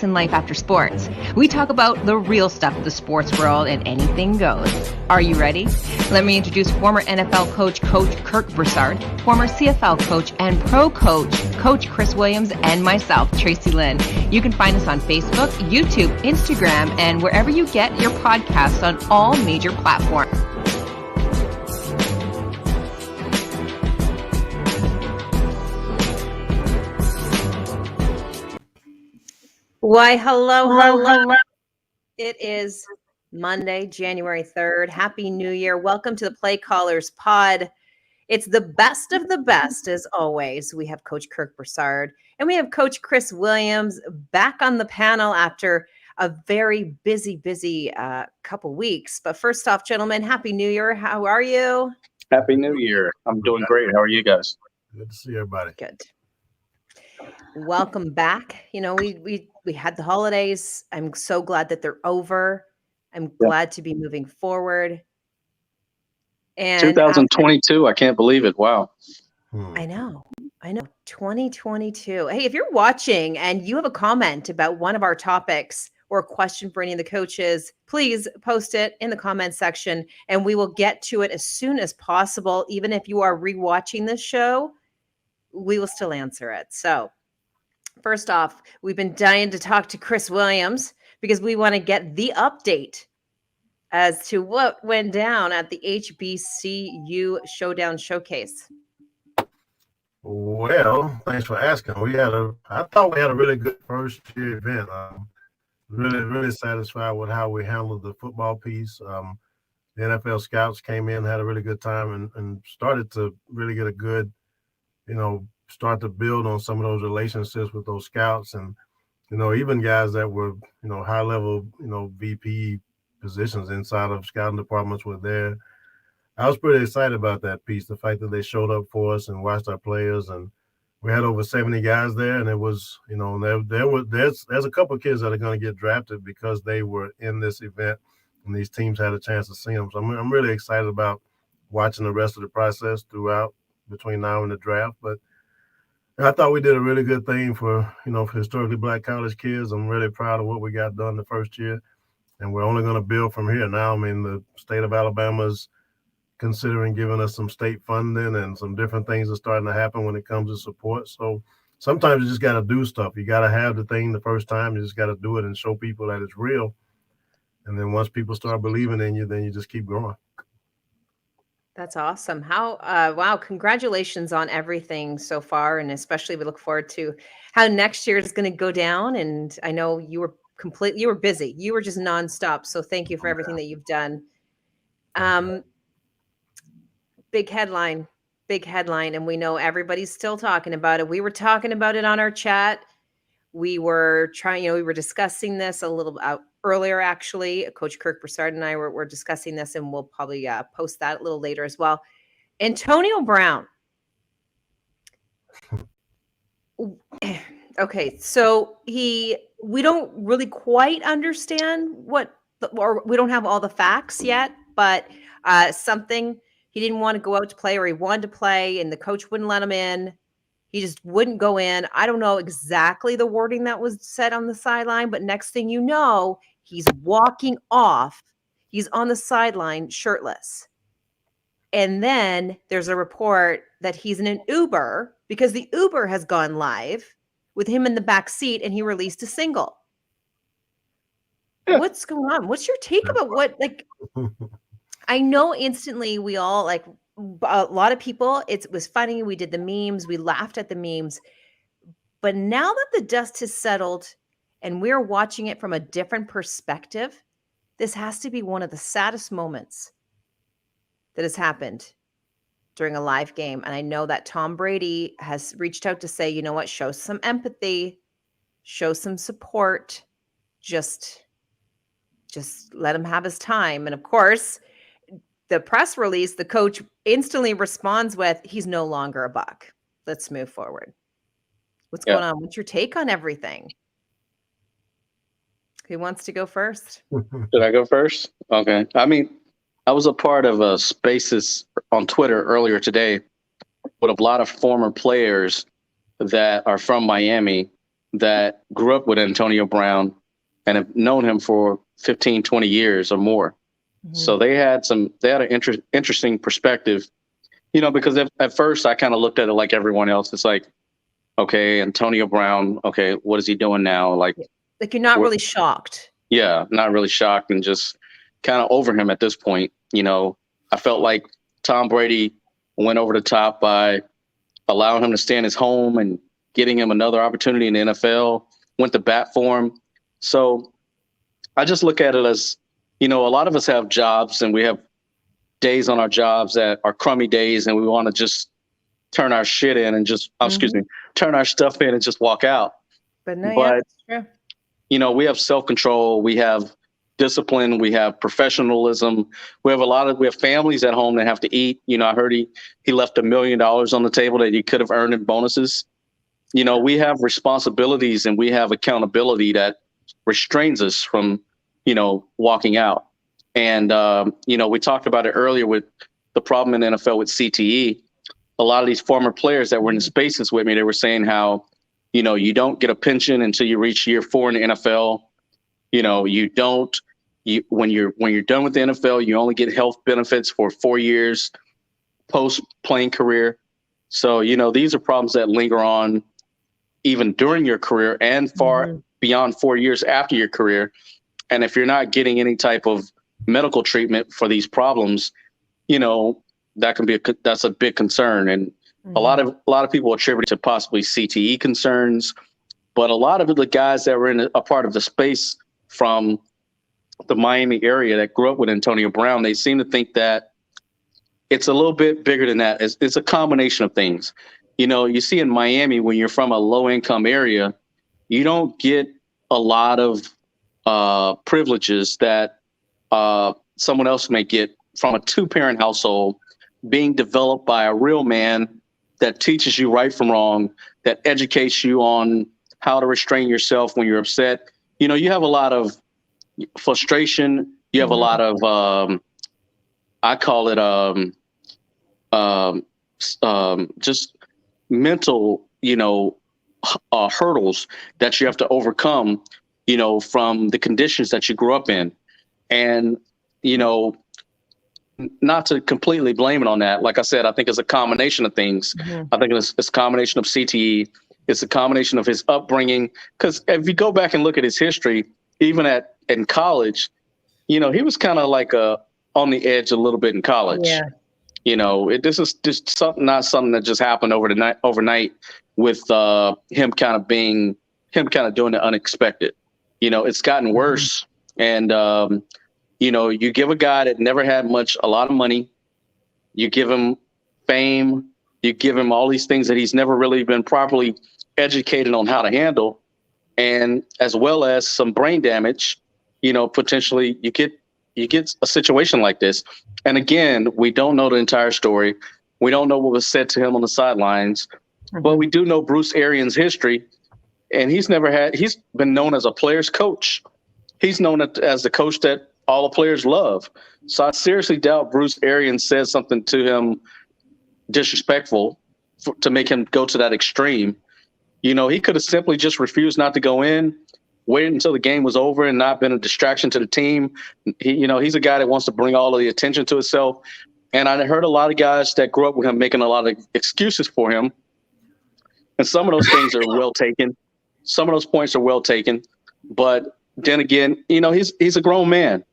topics in life after sports. We talk about the real stuff of the sports world and anything goes. Are you ready? Let me introduce former NFL coach Kirk Broussard, former CFL coach and pro coach Chris Williams, and myself, Tracy Lynn. You can find us on Facebook, YouTube, Instagram, and wherever you get your podcasts on all major platforms. Why, hello. It is Monday, January 3rd. Happy New Year. Welcome to the PlayCallers POD. It's the best of the best, as always. We have Coach Kirk Broussard and we have Coach Chris Williams back on the panel after a very busy couple weeks. But first off, gentlemen, Happy New Year. How are you? Happy New Year. I'm doing great. How are you guys? Good to see everybody. Good. Welcome back. You know, we had the holidays. I'm so glad that they're over. I'm glad to be moving forward. And 2022, I can't believe it. Wow. I know. 2022. Hey, if you're watching and you have a comment about one of our topics or a question for any of the coaches, please post it in the comment section and we will get to it as soon as possible. Even if you are rewatching this show, we will still answer it. So first off, we've been dying to talk to Chris Williams because we want to get the update as to what went down at the Hbcu Showdown showcase. Well, thanks for asking. I thought we had a really good first year event. Really satisfied with how we handled the football piece. The NFL scouts came in, had a really good time, and started to really get a good, start to build on some of those relationships with those scouts, and even guys that were high level VP positions inside of scouting departments were there. I was pretty excited about that piece, the fact that they showed up for us and watched our players, and we had over 70 guys there, and it was there's a couple of kids that are going to get drafted because they were in this event and these teams had a chance to see them. So I'm really excited about watching the rest of the process throughout between now and the draft. But I thought we did a really good thing for historically Black college kids. I'm really proud of what we got done the first year, and we're only going to build from here. Now, I mean, the state of Alabama's considering giving us some state funding, and some different things are starting to happen when it comes to support. So sometimes you just got to do stuff. You got to have the thing the first time. You just got to do it and show people that it's real. And then once people start believing in you, then you just keep growing. That's awesome. Wow. Congratulations on everything so far. And especially we look forward to how next year is going to go down. And I know you were busy. You were just nonstop. So thank you for everything that you've done. Big headline. And we know everybody's still talking about it. We were talking about it on our chat. We were discussing this a little earlier, actually. Coach Kirk Broussard and I were discussing this, and we'll probably post that a little later as well. Antonio Brown. Okay, so we don't really quite understand or we don't have all the facts yet, but something he didn't want to go out to play, or he wanted to play and the coach wouldn't let him in. He just wouldn't go in. I don't know exactly the wording that was said on the sideline, but next thing you know, he's walking off. He's on the sideline shirtless. And then there's a report that he's in an Uber because the Uber has gone live with him in the back seat and he released a single. What's going on? What's your take about I know instantly we all a lot of people, it was funny. We did the memes. We laughed at the memes. But now that the dust has settled and we're watching it from a different perspective, this has to be one of the saddest moments that has happened during a live game. And I know that Tom Brady has reached out to say, you know what, show some empathy, show some support, just let him have his time. And of course, the press release, the coach instantly responds with, he's no longer a Buck. Let's move forward. What's going on? What's your take on everything? Who wants to go first? Should I go first? Okay. I mean, I was a part of Spaces on Twitter earlier today with a lot of former players that are from Miami that grew up with Antonio Brown and have known him for 15, 20 years or more. So they had an interesting perspective, because at first I kind of looked at it like everyone else. It's like, okay, Antonio Brown, okay, what is he doing now? Like you're not really shocked. Yeah, not really shocked and just kind of over him at this point. I felt like Tom Brady went over the top by allowing him to stay in his home and getting him another opportunity in the NFL, went to bat for him. So I just look at it as, a lot of us have jobs and we have days on our jobs that are crummy days and we want to just turn our shit in and just, turn our stuff in and just walk out. But that's true. We have self-control, we have discipline, we have professionalism. We have families at home that have to eat. I heard he left $1 million on the table that he could have earned in bonuses. We have responsibilities and we have accountability that restrains us from, walking out. And, we talked about it earlier with the problem in the NFL with CTE. A lot of these former players that were in the spaces with me, they were saying how, you don't get a pension until you reach year 4 in the NFL. When you're done with the NFL, you only get health benefits for 4 years post playing career. So, these are problems that linger on even during your career and far beyond 4 years after your career. And if you're not getting any type of medical treatment for these problems, that's a big concern. And a lot of people attribute it to possibly CTE concerns, but a lot of the guys that were in a part of the space from the Miami area that grew up with Antonio Brown, they seem to think that it's a little bit bigger than that. It's a combination of things. You see in Miami, when you're from a low income area, you don't get a lot of privileges that someone else may get from a 2-parent household, being developed by a real man that teaches you right from wrong, that educates you on how to restrain yourself when you're upset. You have a lot of frustration. You have a lot of, I call it just mental, hurdles that you have to overcome, from the conditions that you grew up in. And, not to completely blame it on that. Like I said, I think it's a combination of things. I think it's a combination of CTE. It's a combination of his upbringing. Because if you go back and look at his history, even in college, he was kind of like on the edge a little bit in college. Yeah. This is just not something that just happened overnight with him kind of doing the unexpected. It's gotten worse. And, you give a guy that never had a lot of money, you give him fame, you give him all these things that he's never really been properly educated on how to handle, and as well as some brain damage, potentially you get a situation like this. And again, we don't know the entire story. We don't know what was said to him on the sidelines, but we do know Bruce Arians' history, and he's been known as a player's coach. He's known as the coach that all the players love. So I seriously doubt Bruce Arians said something to him disrespectful to make him go to that extreme. He could have simply just refused not to go in, waited until the game was over and not been a distraction to the team. He's a guy that wants to bring all of the attention to himself. And I heard a lot of guys that grew up with him making a lot of excuses for him. And some of those things are well taken. Some of those points are well taken. But then again, he's a grown man.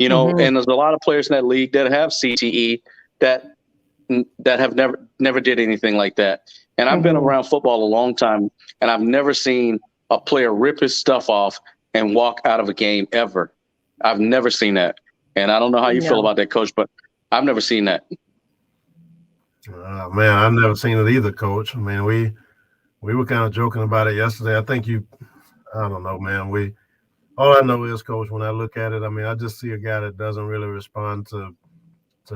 And there's a lot of players in that league that have CTE that have never did anything like that. And I've been around football a long time, and I've never seen a player rip his stuff off and walk out of a game ever. I've never seen that. And I don't know how you feel about that, Coach, but I've never seen that. Man, I've never seen it either, Coach. I mean, we were kind of joking about it yesterday. I don't know, man. All I know is, Coach, when I look at it, I mean, I just see a guy that doesn't really respond to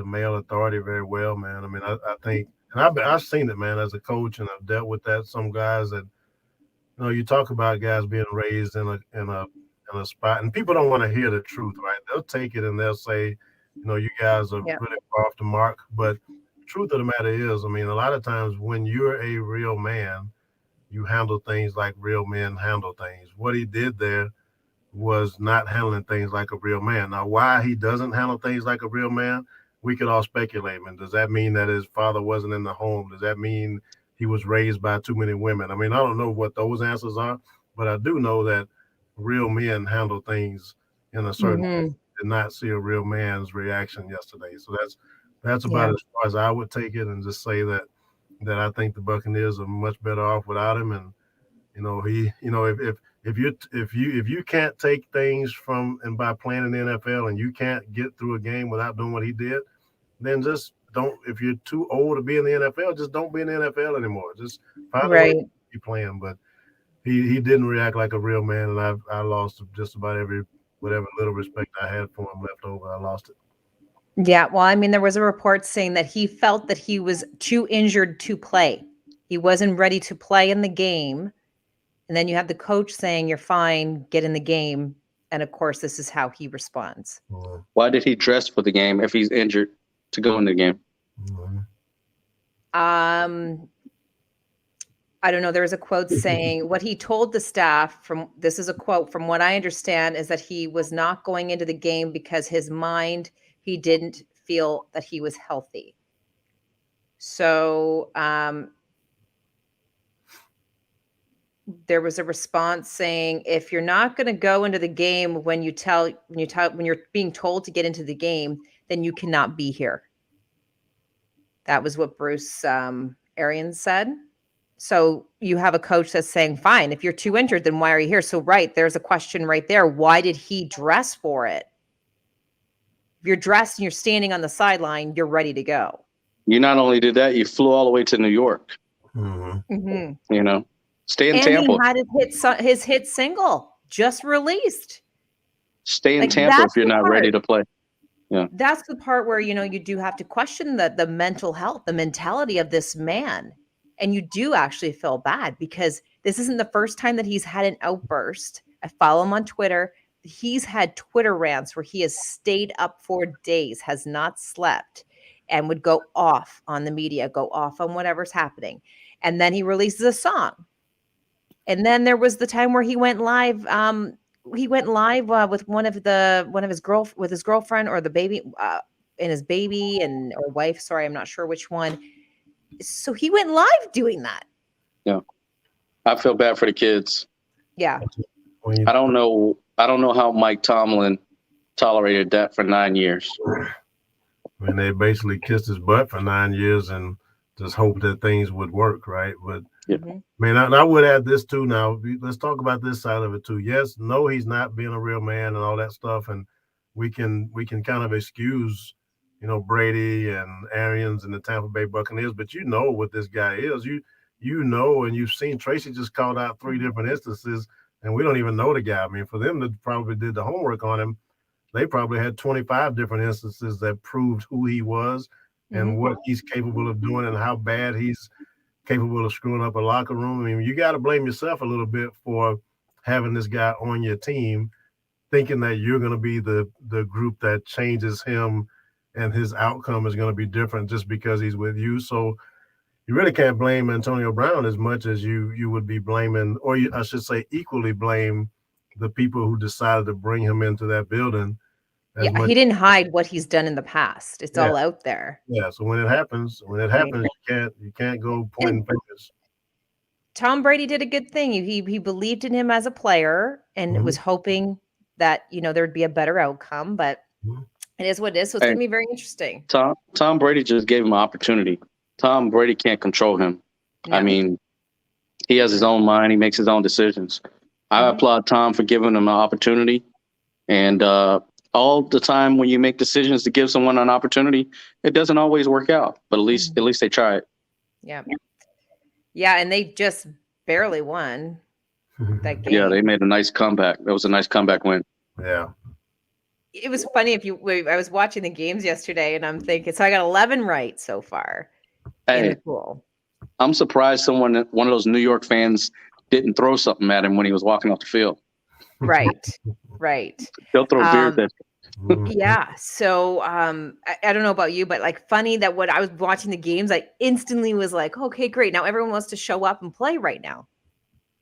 male authority very well, man. I mean, I think, and I've seen it, man, as a coach, and I've dealt with that. Some guys that, you talk about guys being raised in a spot, and people don't want to hear the truth, right? They'll take it and they'll say, you guys are really far off the mark. But the truth of the matter is, I mean, a lot of times when you're a real man, you handle things like real men handle things. What he did there was not handling things like a real man. Now, why he doesn't handle things like a real man, we could all speculate. And does that mean that his father wasn't in the home? Does that mean he was raised by too many women? I mean, I don't know what those answers are, but I do know that real men handle things in a certain way. Did not see a real man's reaction yesterday. So that's about as far as I would take it, and just say that I think the Buccaneers are much better off without him. And if you can't take things from and by playing in the NFL, and you can't get through a game without doing what he did, then just don't. If you're too old to be in the NFL, just don't be in the NFL anymore. Just find a way to be playing. But he didn't react like a real man, and I lost just about whatever little respect I had for him left over. I lost it. Yeah, well, I mean, there was a report saying that he felt that he was too injured to play. He wasn't ready to play in the game. And then you have the coach saying, you're fine, get in the game. And of course, this is how he responds. Why did he dress for the game if he's injured to go in the game? I don't know. There was a quote saying what he told the staff this is a quote from what I understand, is that he was not going into the game because his mind, he didn't feel that he was healthy. So, there was a response saying, if you're not going to go into the game when you're being told to get into the game, then you cannot be here. That was what Bruce Arians said. So you have a coach that's saying, fine, if you're too injured, then why are you here? So there's a question right there. Why did he dress for it? If you're dressed and you're standing on the sideline, you're ready to go. You not only did that, you flew all the way to New York. Stay in Tampa. And he had his hit single just released. Stay in Tampa if you're not ready to play. Yeah, that's the part where you do have to question the mental health, the mentality of this man, and you do actually feel bad, because this isn't the first time that he's had an outburst. I follow him on Twitter. He's had Twitter rants where he has stayed up for days, has not slept, and would go off on the media, go off on whatever's happening, and then he releases a song. And then there was the time where he went live. With with his girlfriend or the baby, and his baby or wife. Sorry, I'm not sure which one. So he went live doing that. Yeah, I feel bad for the kids. Yeah, I don't know how Mike Tomlin tolerated that for 9 years. I mean, they basically kissed his butt for 9 years and just hoped that things would work, right? But I mean, I would add this too. Now, let's talk about this side of it too. Yes, no, he's not being a real man and all that stuff, and we can kind of excuse, Brady and Arians and the Tampa Bay Buccaneers, but what this guy is. And you've seen Tracy just called out 3 different instances, and we don't even know the guy. I mean, for them that probably did the homework on him, they probably had 25 different instances that proved who he was and what he's capable of doing and how bad he's capable of screwing up a locker room. I mean, you got to blame yourself a little bit for having this guy on your team, thinking that you're going to be the group that changes him and his outcome is going to be different just because he's with you. So you really can't blame Antonio Brown as much as you would be blaming, or I should say equally blame the people who decided to bring him into that building. He didn't hide what he's done in the past. It's all out there. Yeah. So when it happens, you can't go pointing fingers. Tom Brady did a good thing. He believed in him as a player and was hoping that there'd be a better outcome. But it is what it is. So it's going to be very interesting. Tom Brady just gave him an opportunity. Tom Brady can't control him. No. I mean, he has his own mind. He makes his own decisions. I applaud Tom for giving him an opportunity. And all the time when you make decisions to give someone an opportunity, it doesn't always work out. But at least they try it. Yeah. Yeah, and they just barely won that game. Yeah, they made a nice comeback. That was a nice comeback win. Yeah. It was funny I was watching the games yesterday and I'm thinking, so I got 11 right so far in the pool. I'm surprised one of those New York fans didn't throw something at him when he was walking off the field. Right. They'll throw beers at him. Yeah. So I don't know about you, but funny that when I was watching the games, I instantly was like, okay, great. Now everyone wants to show up and play right now.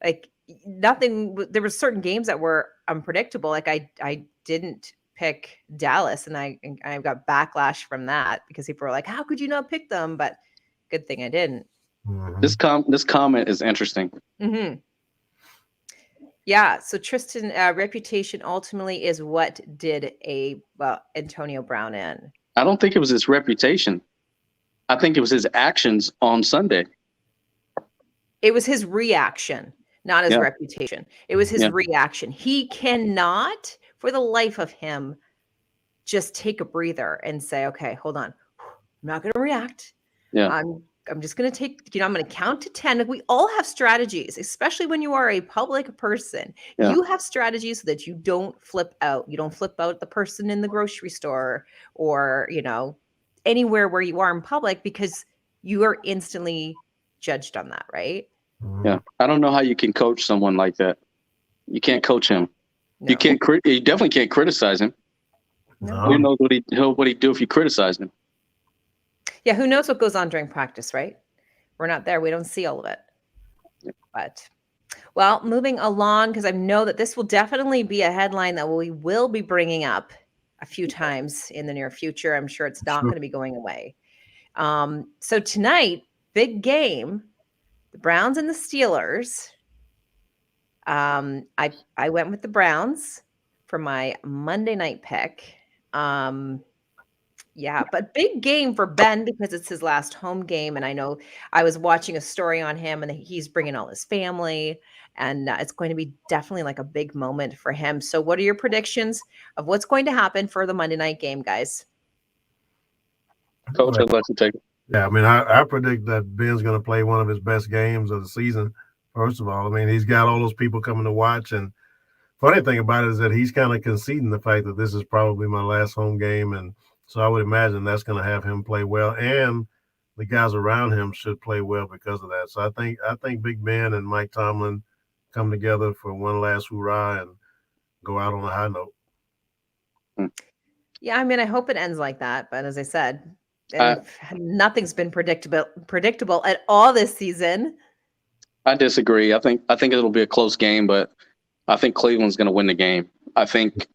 Like nothing. There were certain games that were unpredictable. Like I didn't pick Dallas, and I got backlash from that because people were like, "How could you not pick them?" But good thing I didn't. Mhm. This comment is interesting. Mm-hmm. Yeah. So Tristan, reputation ultimately is what did Antonio Brown in. I don't think it was his reputation. I think it was his actions on Sunday. It was his reaction, not his Yeah. reputation. It was his Yeah. reaction. He cannot, for the life of him, just take a breather and say, "Okay, hold on. I'm not going to react. Yeah. I'm just going to take, I'm going to count to 10. Like, we all have strategies, especially when you are a public person. Yeah. You have strategies so that you don't flip out. You don't flip out the person in the grocery store or, anywhere where you are in public, because you are instantly judged on that, right? Yeah. I don't know how you can coach someone like that. You can't coach him. No. You can't. You definitely can't criticize him. No. Who knows what he'd do if you criticize him? Yeah, who knows what goes on during practice, right? We're not there. We don't see all of it. But, well, moving along, because I know that this will definitely be a headline that we will be bringing up a few times in the near future. I'm sure it's not going to be going away. So tonight, big game, the Browns and the Steelers. I went with the Browns for my Monday night pick. Yeah, but big game for Ben because it's his last home game. And I know I was watching a story on him and he's bringing all his family. And it's going to be definitely like a big moment for him. So what are your predictions of what's going to happen for the Monday night game, guys? Coach, I'd like to take it. Yeah, I mean, I predict that Ben's going to play one of his best games of the season. First of all, I mean, he's got all those people coming to watch. And funny thing about it is that he's kind of conceding the fact that this is probably my last home game. And so I would imagine that's going to have him play well. And the guys around him should play well because of that. So I think Big Ben and Mike Tomlin come together for one last hurrah and go out on a high note. Yeah, I mean, I hope it ends like that. But as I said, nothing's been predictable at all this season. I disagree. I think it'll be a close game, but I think Cleveland's going to win the game. I think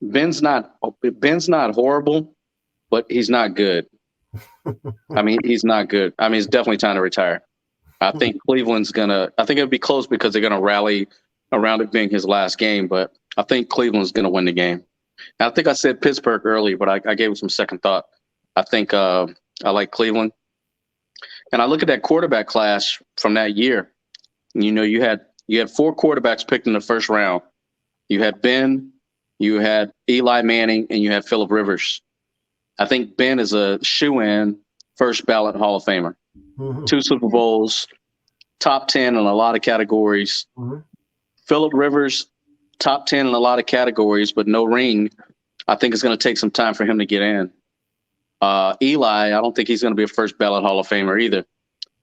Ben's not horrible, but he's not good. I mean, he's not good. I mean, it's definitely time to retire. I think I think it'll be close because they're going to rally around it being his last game, but I think Cleveland's going to win the game. And I think I said Pittsburgh earlier, but I gave it some second thought. I think I like Cleveland. And I look at that quarterback class from that year. You had 4 quarterbacks picked in the first round. You had Ben, you had Eli Manning, and you had Phillip Rivers. I think Ben is a shoe-in first ballot Hall of Famer. Mm-hmm. 2 Super Bowls, top 10 in a lot of categories. Mm-hmm. Phillip Rivers, top 10 in a lot of categories, but no ring. I think it's going to take some time for him to get in. Eli, I don't think he's going to be a first ballot Hall of Famer either.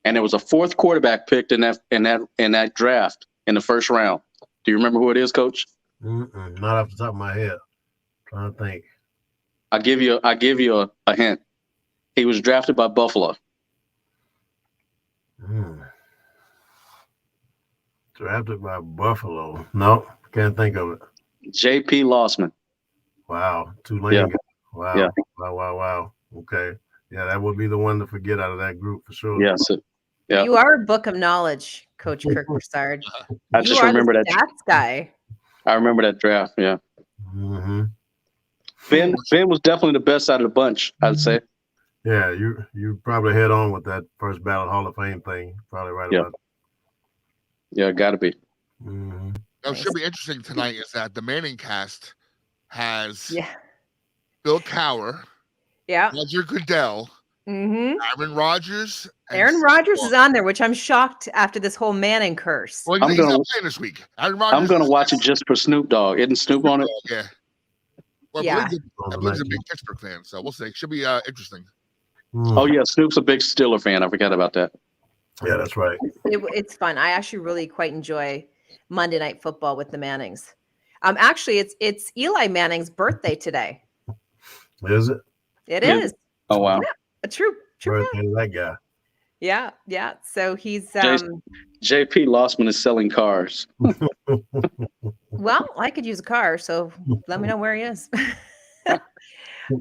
And there was a 4th quarterback picked in that draft in the first round. Do you remember who it is, Coach? Not off the top of my head. I'm trying to think. I'll give you a hint. He was drafted by Buffalo. Drafted by Buffalo. No, can't think of it. J.P. Lossman. Wow. Tulane. Yeah. Wow. Yeah. Wow. Okay. Yeah, that would be the one to forget out of that group for sure. Yes. Yeah. You are a book of knowledge, Coach Kirk Broussard. I just remember that stats guy. I remember that draft. Yeah. Mm-hmm. Ben was definitely the best out of the bunch, I'd say. Yeah, you probably head on with that first ballot Hall of Fame thing. Probably right about it. Yeah, got to be. Mm-hmm. What should be interesting tonight is that the Manning cast has Bill Cowher, Roger Goodell, Aaron Rodgers. Aaron Rodgers is on there, which I'm shocked after this whole Manning curse. Well, he's not playing this week. I'm going to watch it just for Snoop Dogg. Isn't Snoop on it? Yeah. Well, I believe he's a big Pittsburgh fan, so we'll see. Should be interesting. Oh, yeah. Snoop's a big Steeler fan. I forgot about that. Yeah, that's right. It's fun. I actually really quite enjoy Monday Night Football with the Mannings. Actually, it's Eli Manning's birthday today. Is it? It is. Oh, wow. Yeah, a true birthday of that guy. Yeah. So he's JP Lossman is selling cars. Well, I could use a car, so let me know where he is.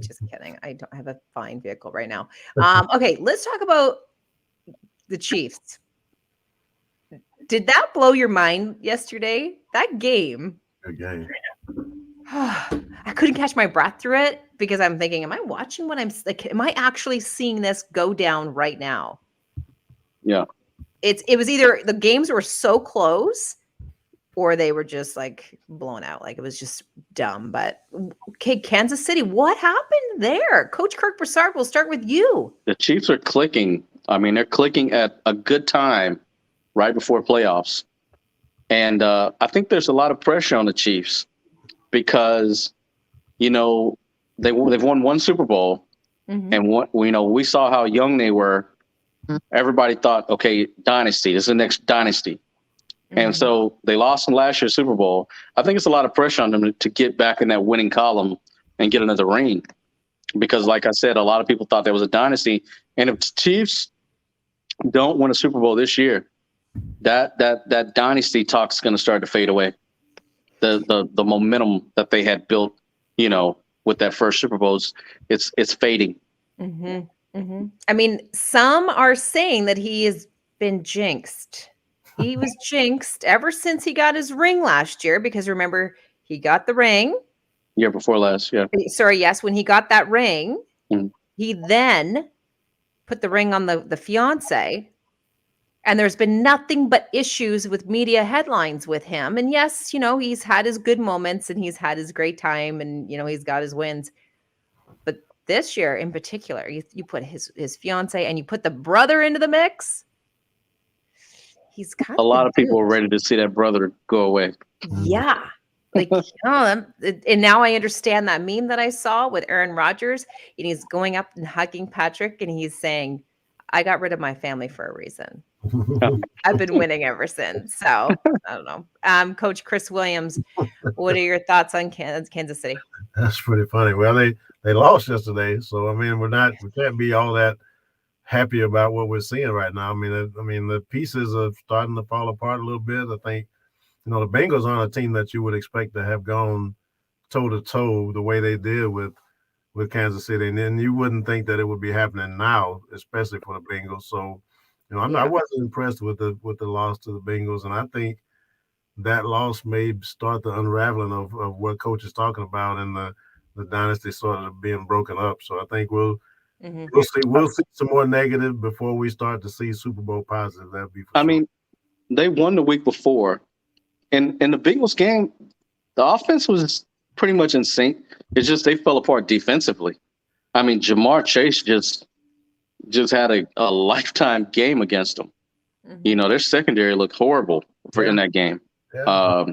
Just kidding. I don't have a fine vehicle right now. Okay, let's talk about the Chiefs. Did that blow your mind yesterday? That game. Good game. I couldn't catch my breath through it because I'm thinking, am I watching what I'm like? Am I actually seeing this go down right now? Yeah. It was either the games were so close or they were just like blown out. Like it was just dumb. But okay, Kansas City, what happened there? Coach Kirk Broussard, we'll start with you. The Chiefs are clicking. I mean, they're clicking at a good time right before playoffs. And I think there's a lot of pressure on the Chiefs because, they've won one Super Bowl. Mm-hmm. And we saw how young they were. Everybody thought, okay, dynasty, this is the next dynasty. Mm-hmm. And so they lost in last year's Super Bowl. I think it's a lot of pressure on them to get back in that winning column and get another ring. Because like I said, a lot of people thought there was a dynasty. And if the Chiefs don't win a Super Bowl this year, that dynasty talk is going to start to fade away. The momentum that they had built, with that first Super Bowl, it's fading. Mm-hmm. Mm-hmm. I mean, some are saying that he has been jinxed. He was jinxed ever since he got his ring last year, because remember, he got the ring. Year before last, yeah. Sorry, yes, when he got that ring, he then put the ring on the fiance. And there's been nothing but issues with media headlines with him. And yes, he's had his good moments and he's had his great time and, he's got his wins. But this year in particular, you put his fiance and you put the brother into the mix. He's kind of a lot of people are ready to see that brother go away. Yeah. And now I understand that meme that I saw with Aaron Rodgers, and he's going up and hugging Patrick and he's saying, I got rid of my family for a reason. I've been winning ever since. So I don't know. Coach Chris Williams, what are your thoughts on Kansas City? That's pretty funny. Well, they lost yesterday, so I mean we can't be all that happy about what we're seeing right now. I mean the pieces are starting to fall apart a little bit. I think the Bengals aren't a team that you would expect to have gone toe to toe the way they did with Kansas City, and then you wouldn't think that it would be happening now, especially for the Bengals. So, I wasn't impressed with the loss to the Bengals, and I think that loss may start the unraveling of what coach is talking about and the dynasty sort of being broken up. So I think we'll see some more negative before we start to see Super Bowl positive. That'd be. I mean, they won the week before, and in the Bengals game, the offense was pretty much in sync. It's just they fell apart defensively. I mean, Jamar Chase just had a lifetime game against them. Mm-hmm. Their secondary looked horrible in that game. Yeah.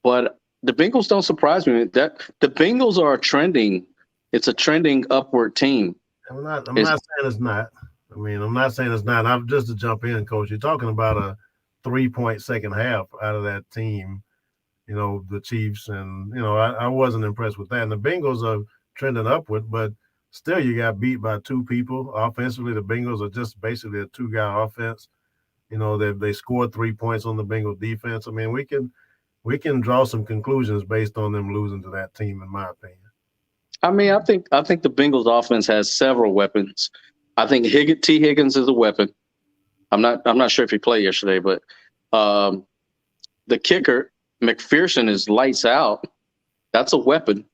But the Bengals don't surprise me. That the Bengals are trending. It's a trending upward team. I'm not saying it's not. I'm not saying it's not. I'm just to jump in, Coach. You're talking about a 3-point second half out of that team. The Chiefs, and I wasn't impressed with that. And the Bengals are trending upward, but still you got beat by two people. Offensively, the Bengals are just basically a two-guy offense. They scored 3 points on the Bengal defense. I mean, we can draw some conclusions based on them losing to that team, in my opinion. I mean, I think the Bengals offense has several weapons. I think T. Higgins is a weapon. I'm not sure if he played yesterday, but the kicker, McPherson, is lights out. That's a weapon.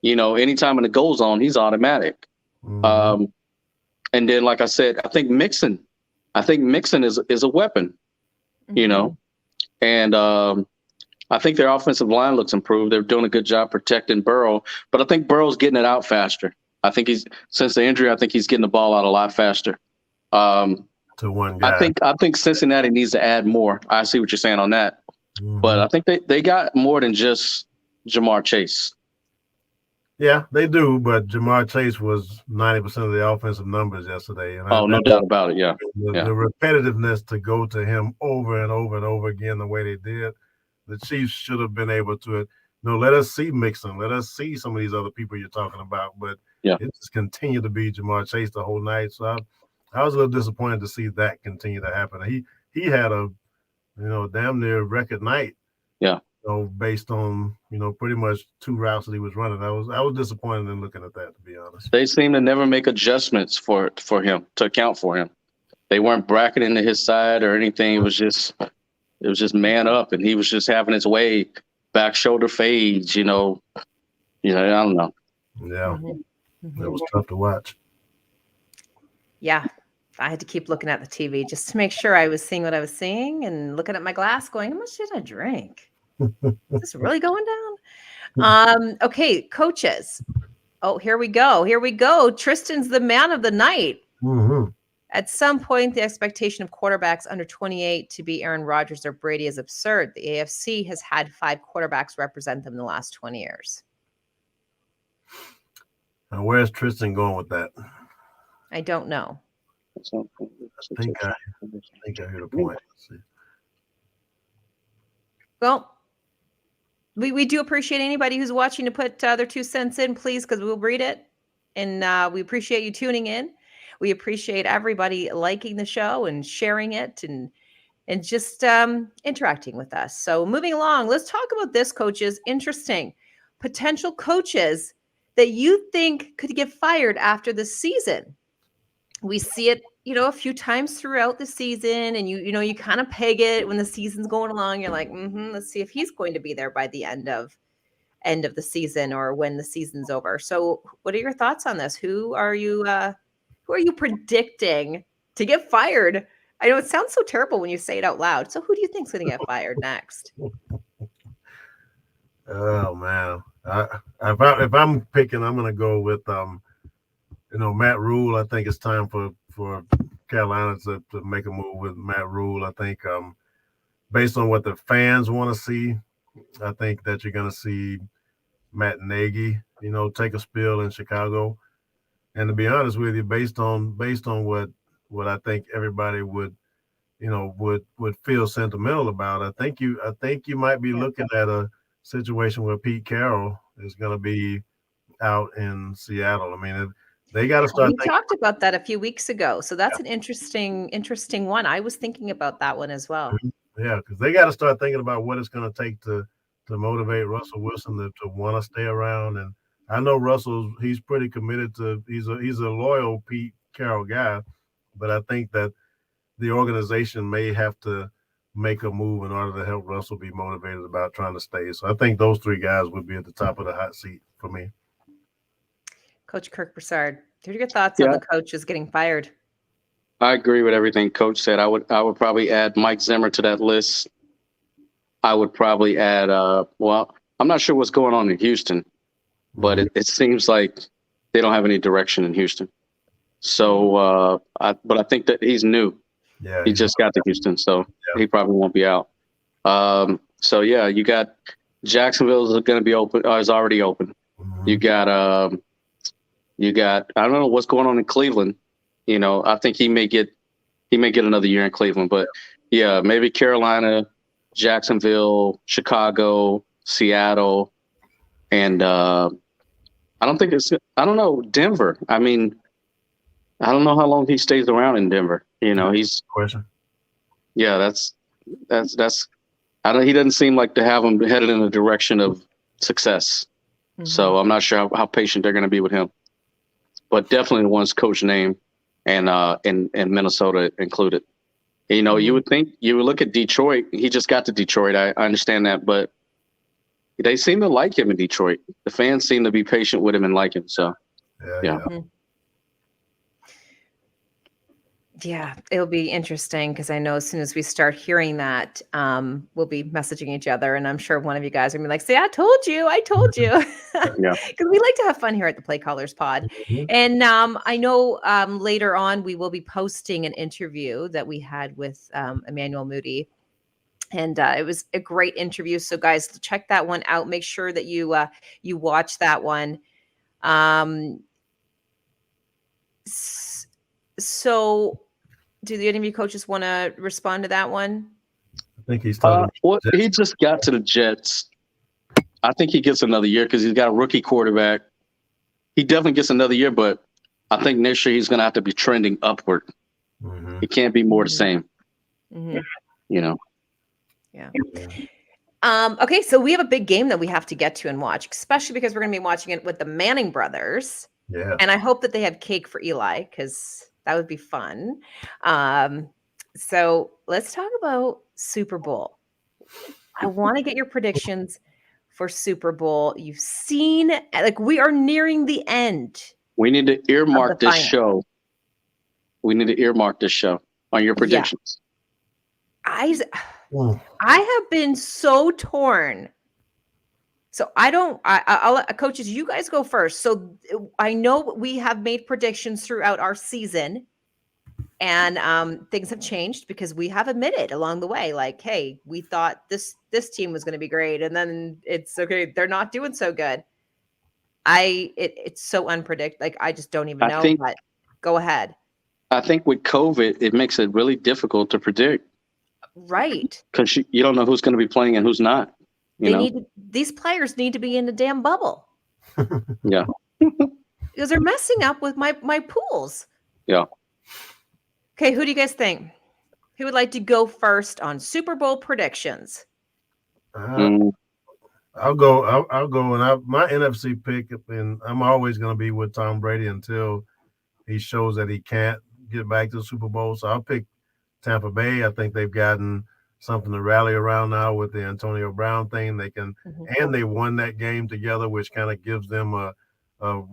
Anytime in the goal zone, he's automatic. Mm-hmm. And then, like I said, I think Mixon is a weapon. Mm-hmm. And I think their offensive line looks improved. They're doing a good job protecting Burrow, but I think Burrow's getting it out faster. I think since the injury, I think he's getting the ball out a lot faster. To one guy. I think Cincinnati needs to add more. I see what you're saying on that. Mm-hmm. But I think they got more than just Jamar Chase. Yeah, they do, but Jamar Chase was 90% of the offensive numbers yesterday. And no doubt about it, yeah. The repetitiveness to go to him over and over and over again the way they did, the Chiefs should have been able to, let us see Mixon. Let us see some of these other people you're talking about. But it just continued to be Jamar Chase the whole night. So I was a little disappointed to see that continue to happen. He had a damn near record night. Yeah. Based on pretty much 2 routes that he was running. I was disappointed in looking at that, to be honest. They seem to never make adjustments for him to account for him. They weren't bracketing to his side or anything. It was just man up, and he was just having his way, back shoulder fades. I don't know. Yeah, It was tough to watch. Yeah, I had to keep looking at the TV just to make sure I was seeing what I was seeing, and looking at my glass, going, "How much did I drink? Is this really going down?" Okay, coaches. Oh, here we go. Tristan's the man of the night. Mm-hmm. At some point, the expectation of quarterbacks under 28 to be Aaron Rodgers or Brady is absurd. The AFC has had 5 quarterbacks represent them in the last 20 years. Now, where's Tristan going with that? I don't know. I think I heard a point. Let's see. Well, we do appreciate anybody who's watching to put their 2 cents in, please, because we'll read it. And we appreciate you tuning in. We appreciate everybody liking the show and sharing it and just interacting with us. So moving along, let's talk about this, coaches. Interesting. Potential coaches that you think could get fired after the season. We see it, a few times throughout the season, and you kind of peg it when the season's going along. You're like, let's see if he's going to be there by the end of the season or when the season's over. So what are your thoughts on this? Who are you predicting to get fired? I know it sounds so terrible when you say it out loud. So who do you think's going to get fired next? Oh man, if I'm picking, I'm going to go with Matt Rule. I think it's time for Carolina to make a move with Matt Rule. I think based on what the fans want to see, I think that you're going to see Matt Nagy, take a spill in Chicago. And to be honest with you, based on what I think everybody would feel sentimental about, I think you might be looking at a situation where Pete Carroll is going to be out in Seattle. I mean, they got to start. We talked about that a few weeks ago, so that's an interesting one. I was thinking about that one as well. Yeah, because they got to start thinking about what it's going to take to motivate Russell Wilson to want to stay around. And I know he's pretty committed to. He's a loyal Pete Carroll guy, but I think that the organization may have to make a move in order to help Russell be motivated about trying to stay. So I think those 3 guys would be at the top of the hot seat for me. Coach Kirk Broussard, what are your thoughts on the coaches getting fired? I agree with everything Coach said. I would probably add Mike Zimmer to that list. I would probably add, I'm not sure what's going on in Houston, but it seems like they don't have any direction in Houston. So, but I think that he's new. Yeah, he just got to Houston, so he probably won't be out. So yeah, you got Jacksonville is going to be open. Is already open. Mm-hmm. You got I don't know what's going on in Cleveland. I think he may get another year in Cleveland, but yeah, maybe Carolina, Jacksonville, Chicago, Seattle, and I don't know, Denver. I mean, I don't know how long he stays around in Denver. He's question. Yeah, that's he doesn't seem like to have him headed in the direction of success. Mm-hmm. So I'm not sure how patient they're going to be with him. But definitely the ones Coach named and Minnesota included. You would think you would look at Detroit. He just got to Detroit. I understand that, but they seem to like him in Detroit. The fans seem to be patient with him and like him. So yeah. Mm-hmm. Yeah, it'll be interesting because I know as soon as we start hearing that, we'll be messaging each other, and I'm sure one of you guys are going to be like, "See, I told you," because we like to have fun here at the PlayCallers Pod. Mm-hmm. And I know later on we will be posting an interview that we had with Emmanuel Moody, and it was a great interview. So guys, check that one out. Make sure that you watch that one. So, do the interview coaches want to respond to that one? I think he's talking. He just got to the Jets. I think he gets another year because he's got a rookie quarterback. He definitely gets another year, but I think next year he's going to have to be trending upward. It can't be more the same. You know. Yeah. Okay, so we have a big game that we have to get to and watch, especially because we're going to be watching it with the Manning brothers. Yeah. And I hope that they have cake for Eli, because that would be fun. So let's talk about Super Bowl. I want to get your predictions for Super Bowl. You've seen, like, we are nearing the end. We need to earmark this show. We need to earmark this show on your predictions. I have been so torn. So I'll let coaches, you guys go first. So I know we have made predictions throughout our season, and things have changed because we have admitted along the way, like, hey, we thought this team was going to be great, and then it's okay, they're not doing so good. It's so unpredictable. Like, I just don't even know. But go ahead. I think with COVID, it makes it really difficult to predict. Right. Because you don't know who's going to be playing and who's not. These players need to be in a damn bubble. Yeah. Because they're messing up with my pools. Yeah. Okay, who do you guys think? Who would like to go first on Super Bowl predictions? I'll go. And my NFC pick, and I'm always going to be with Tom Brady until he shows that he can't get back to the Super Bowl. So I'll pick Tampa Bay. I think they've gotten something to rally around now with the Antonio Brown thing. They can, and they won that game together, which kind of gives them a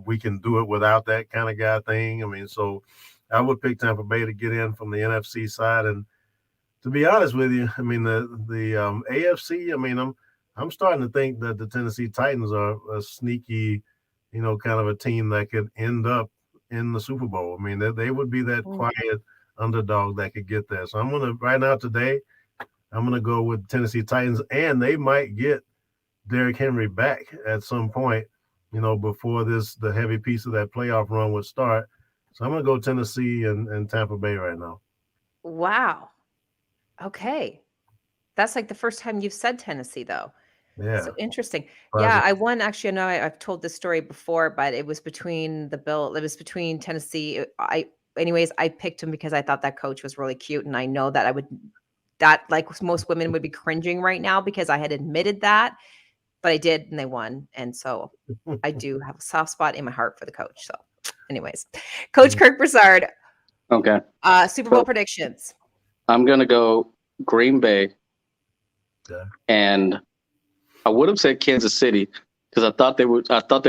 we can do it without that kind of guy thing. I mean, so I would pick Tampa Bay to get in from the NFC side. And to be honest with you, I mean, the AFC, I mean, I'm starting to think that the Tennessee Titans are a sneaky, kind of a team that could end up in the Super Bowl. I mean, they would be that quiet underdog that could get there. So I'm going to, right now today, I'm going to go with Tennessee Titans, and they might get Derrick Henry back at some point, before the heavy piece of that playoff run would start. So I'm going to go Tennessee and Tampa Bay right now. Wow. Okay. That's like the first time you've said Tennessee, though. Yeah. So interesting. Yeah, I won. Actually, I know I've told this story before, but it was between between Tennessee. I picked him because I thought that coach was really cute. And I know that like most women would be cringing right now because I had admitted that, but I did, and they won. And so I do have a soft spot in my heart for the coach. So anyways, Coach Kirk Broussard. Okay. Super Bowl predictions. I'm going to go Green Bay. Yeah. And I would have said Kansas City because I thought they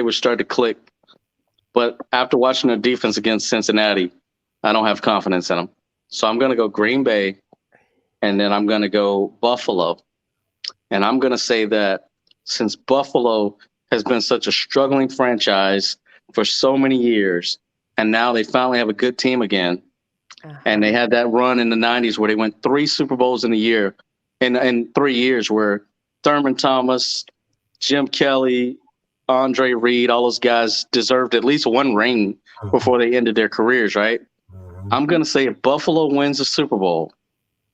would start to click. But after watching their defense against Cincinnati, I don't have confidence in them. So I'm going to go Green Bay, and then I'm going to go Buffalo. And I'm going to say that since Buffalo has been such a struggling franchise for so many years, and now they finally have a good team again, and they had that run in the 90s where they went 3 Super Bowls in a year, in 3 years, where Thurman Thomas, Jim Kelly, Andre Reed, all those guys deserved at least one ring before they ended their careers, right? I'm going to say if Buffalo wins the Super Bowl,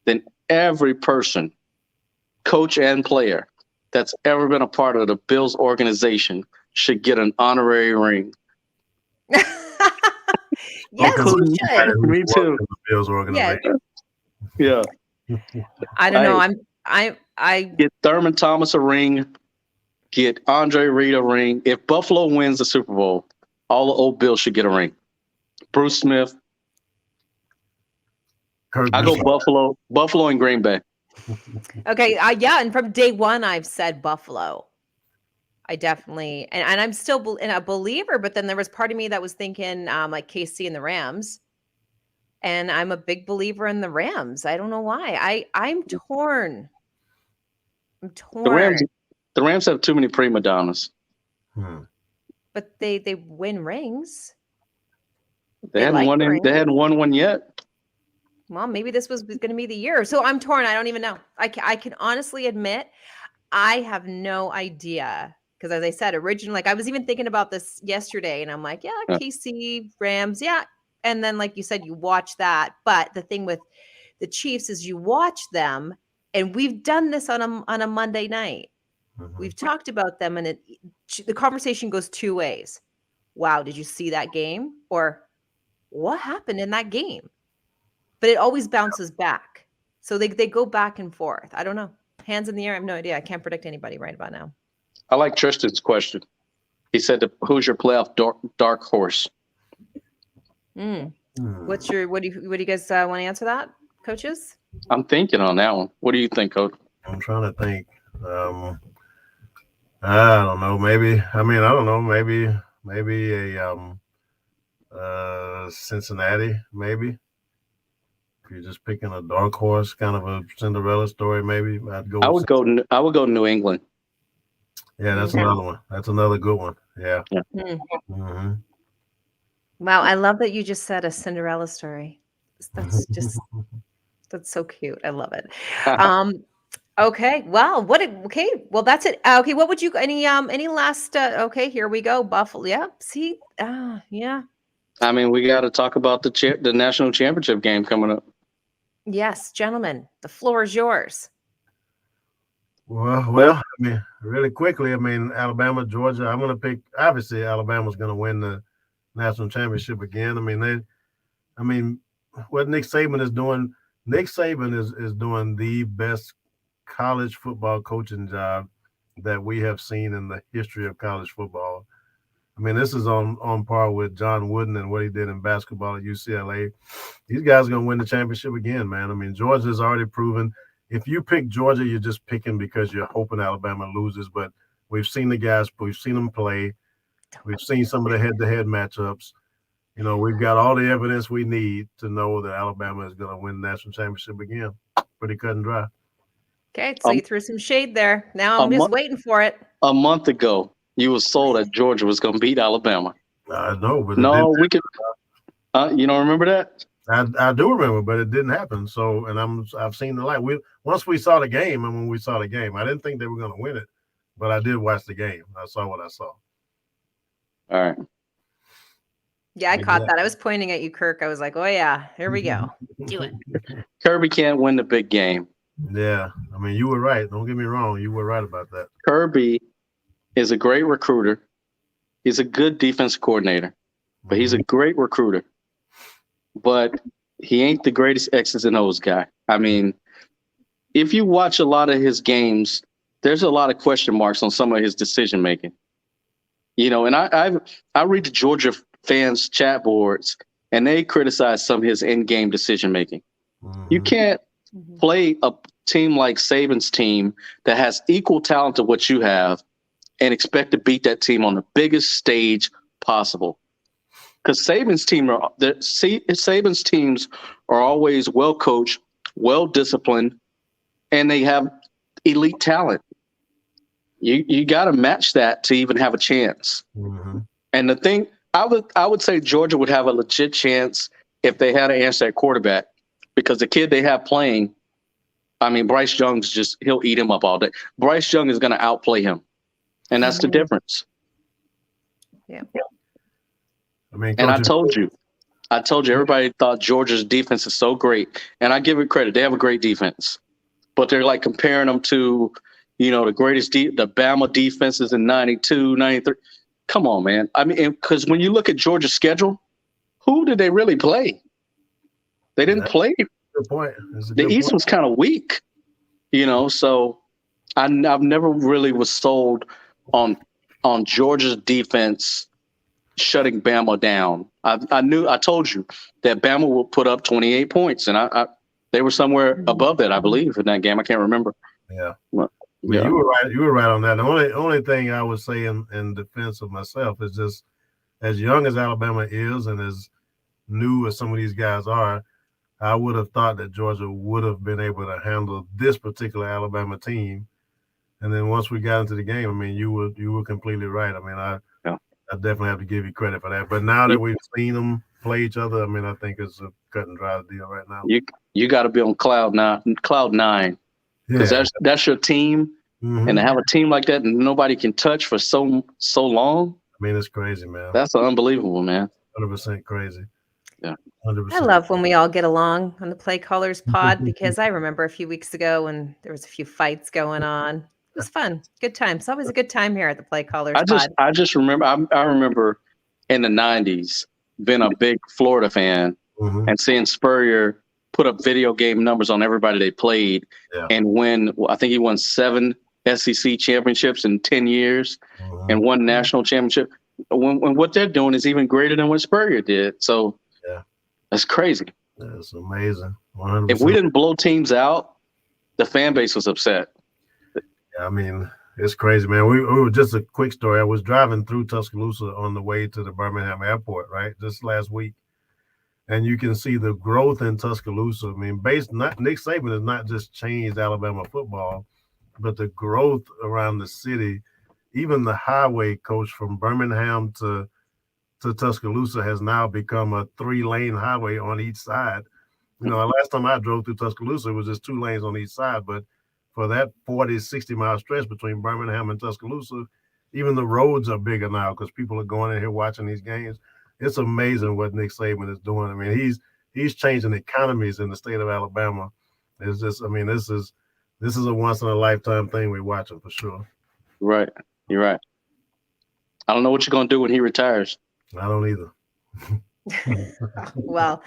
then every person, coach and player, that's ever been a part of the Bills organization should get an honorary ring. Yes, you should. Me too. The Bills organization. Yeah. I don't know. I get Thurman Thomas a ring, get Andre Reed a ring. If Buffalo wins the Super Bowl, all the old Bills should get a ring. Bruce Smith. I go Buffalo and Green Bay. Okay. Yeah. And from day one, I've said Buffalo. I definitely, and I'm still a believer, but then there was part of me that was thinking like KC and the Rams. And I'm a big believer in the Rams. I don't know why. I'm torn. I'm torn. The Rams have too many prima donnas. But they win rings. They hadn't won one yet. Well, maybe this was going to be the year. So I'm torn. I don't even know. I can honestly admit I have no idea. Because as I said, originally, like I was even thinking about this yesterday, and I'm like, yeah, KC, Rams, yeah. And then, like you said, you watch that. But the thing with the Chiefs is you watch them, and we've done this on a Monday night. We've talked about them, and the conversation goes two ways. Wow, did you see that game? Or what happened in that game? but it always bounces back. So they go back and forth. I don't know. Hands in the air. I have no idea. I can't predict anybody right about now. I like Tristan's question. He said, "Who's your playoff dark horse?" What do you guys want to answer that, coaches? I'm thinking on that one. What do you think, Coach? I'm trying to think. I don't know. Maybe. I don't know. Maybe a Cincinnati. Maybe. If you're just picking a dark horse, kind of a Cinderella story, maybe I would go New England. Yeah, that's another one. That's another good one. Yeah. Mm-hmm. Wow, I love that you just said a Cinderella story. That's just that's so cute. I love it. Okay. Wow. Okay. Well, that's it. Okay. What would you any last? Okay. Here we go. Buffalo. Yeah. See. Yeah. I mean, we got to talk about the national championship game coming up. Yes, gentlemen, the floor is yours. Well, I mean, really quickly, I mean, Alabama, Georgia. I'm going to pick. Obviously, Alabama's going to win the national championship again. I mean, what Nick Saban is doing. Nick Saban is doing the best college football coaching job that we have seen in the history of college football. I mean, this is on par with John Wooden and what he did in basketball at UCLA. These guys are going to win the championship again, man. I mean, Georgia's already proven. If you pick Georgia, you're just picking because you're hoping Alabama loses. But we've seen the guys, we've seen them play. We've seen some of the head-to-head matchups. You know, we've got all the evidence we need to know that Alabama is going to win the national championship again. Pretty cut and dry. Okay, so you threw some shade there. Now I'm just waiting for it. A month ago, you were sold that Georgia was going to beat Alabama. I know, but we could. You don't remember that? I do remember, but it didn't happen. So, and I've seen the light. Once we saw the game, and when we saw the game, I didn't think they were going to win it, but I did watch the game. I saw what I saw. All right. Yeah, I caught that. I was pointing at you, Kirk. I was like, "Oh yeah, here we go. Do it." Kirby can't win the big game. Yeah, I mean, you were right. Don't get me wrong. You were right about that. Kirby is a great recruiter. He's a good defense coordinator, but he's a great recruiter. But he ain't the greatest X's and O's guy. I mean, if you watch a lot of his games, there's a lot of question marks on some of his decision making. You know, and I read the Georgia fans chat boards, and they criticize some of his in-game decision making. You can't play a team like Saban's team that has equal talent to what you have and expect to beat that team on the biggest stage possible. Because Saban's teams are always well coached, well disciplined, and they have elite talent. You got to match that to even have a chance. And the thing, I would say Georgia would have a legit chance if they had an answer at quarterback, because the kid they have playing, I mean, Bryce Young's he'll eat him up all day. Bryce Young is going to outplay him, and that's the difference. Yeah. I mean, and I told you, everybody thought Georgia's defense is so great, and I give it credit. They have a great defense, but they're like comparing them to, you know, the greatest, the Bama defenses in 92, 93. Come on, man. I mean, because when you look at Georgia's schedule, who did they really play? They didn't play. Good point. The East was kind of weak, you know. So I've never really was sold on Georgia's defense shutting Bama down. I told you that Bama will put up 28 points, and they were somewhere above that, I believe, in that game. I can't remember. Yeah. Well, yeah. You were right. You were right on that. The only thing I would say in defense of myself is just, as young as Alabama is and as new as some of these guys are, I would have thought that Georgia would have been able to handle this particular Alabama team. And then once we got into the game, I mean, you were completely right. I mean, I definitely have to give you credit for that. But now that we've seen them play each other, I mean, I think it's a cut and dry deal right now. You got to be on cloud nine, because that's your team, and to have a team like that and nobody can touch for so long. I mean, it's crazy, man. That's unbelievable, man. 100% crazy. Yeah. 100%. I love when we all get along on the PlayCallers pod, because I remember a few weeks ago when there was a few fights going on. It was fun. Good time. It's always a good time here at the PlayCallers pod. I just remember, I remember in the 90s being a big Florida fan and seeing Spurrier put up video game numbers on everybody they played, and I think he won 7 SEC championships in 10 years, and 1 national championship. When what they're doing is even greater than what Spurrier did. So that's crazy. That's amazing. 100%. If we didn't blow teams out, the fan base was upset. Yeah, I mean, it's crazy, man. We were just a quick story. I was driving through Tuscaloosa on the way to the Birmingham airport, right, just last week. And you can see the growth in Tuscaloosa. I mean, Nick Saban has not just changed Alabama football, but the growth around the city, even the highway coach from Birmingham to Tuscaloosa has now become a 3-lane highway on each side. You know, last time I drove through Tuscaloosa, it was just 2 lanes on each side. But for that 40, 60-mile stretch between Birmingham and Tuscaloosa, even the roads are bigger now because people are going in here watching these games. It's amazing what Nick Saban is doing. I mean, he's changing economies in the state of Alabama. It's just, I mean, this is a once in a lifetime thing we're watching for sure. Right. You're right. I don't know what you're going to do when he retires. I don't either. Well,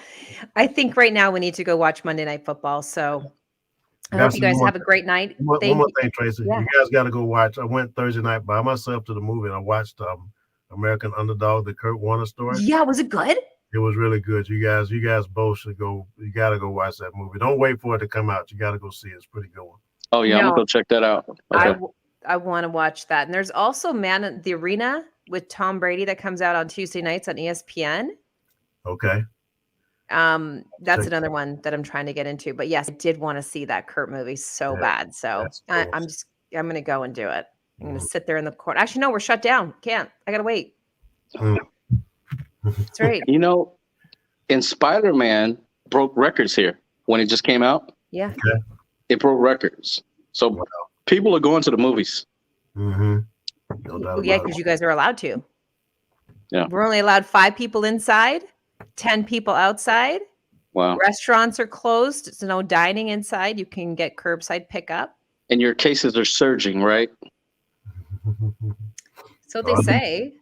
I think right now we need to go watch Monday Night Football. So I hope you guys have a great night. One more thing, Tracy. Yeah. You guys got to go watch. I went Thursday night by myself to the movie and I watched American Underdog, the Kurt Warner story. Yeah, was it good? It was really good. You guys both should go. You got to go watch that movie. Don't wait for it to come out. You got to go see it. It's pretty good one. Oh yeah, I'm gonna go check that out. Okay. I want to watch that. And there's also Man in the Arena with Tom Brady that comes out on Tuesday nights on ESPN. Okay. That's another one that I'm trying to get into. But yes, I did want to see that Kurt movie so bad. So cool. I'm going to go and do it. I'm going to sit there in the corner. Actually, no, we're shut down. Can't. I got to wait. That's right. You know, and Spider-Man broke records here when it just came out. Yeah. Okay. It broke records. So people are going to the movies. Mm-hmm. No doubt yeah, because you guys are allowed to. Yeah. We're only allowed 5 people inside, 10 people outside. Wow. Restaurants are closed. There's no dining inside. You can get curbside pickup. And your cases are surging, right? So they say.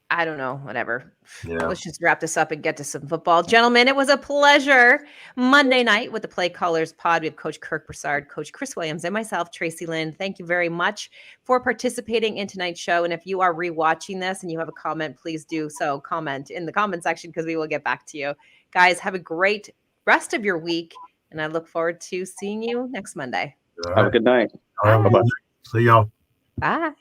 I don't know, whatever. Yeah. Let's just wrap this up and get to some football. Gentlemen, it was a pleasure. Monday night with the PlayCallers POD. We have Coach Kirk Broussard, Coach Chris Williams, and myself, Tracy Lynn. Thank you very much for participating in tonight's show. And if you are rewatching this and you have a comment, please do so. Comment in the comment section because we will get back to you. Guys, have a great rest of your week. And I look forward to seeing you next Monday. Have a good night. All right. Bye-bye. See y'all. Bye.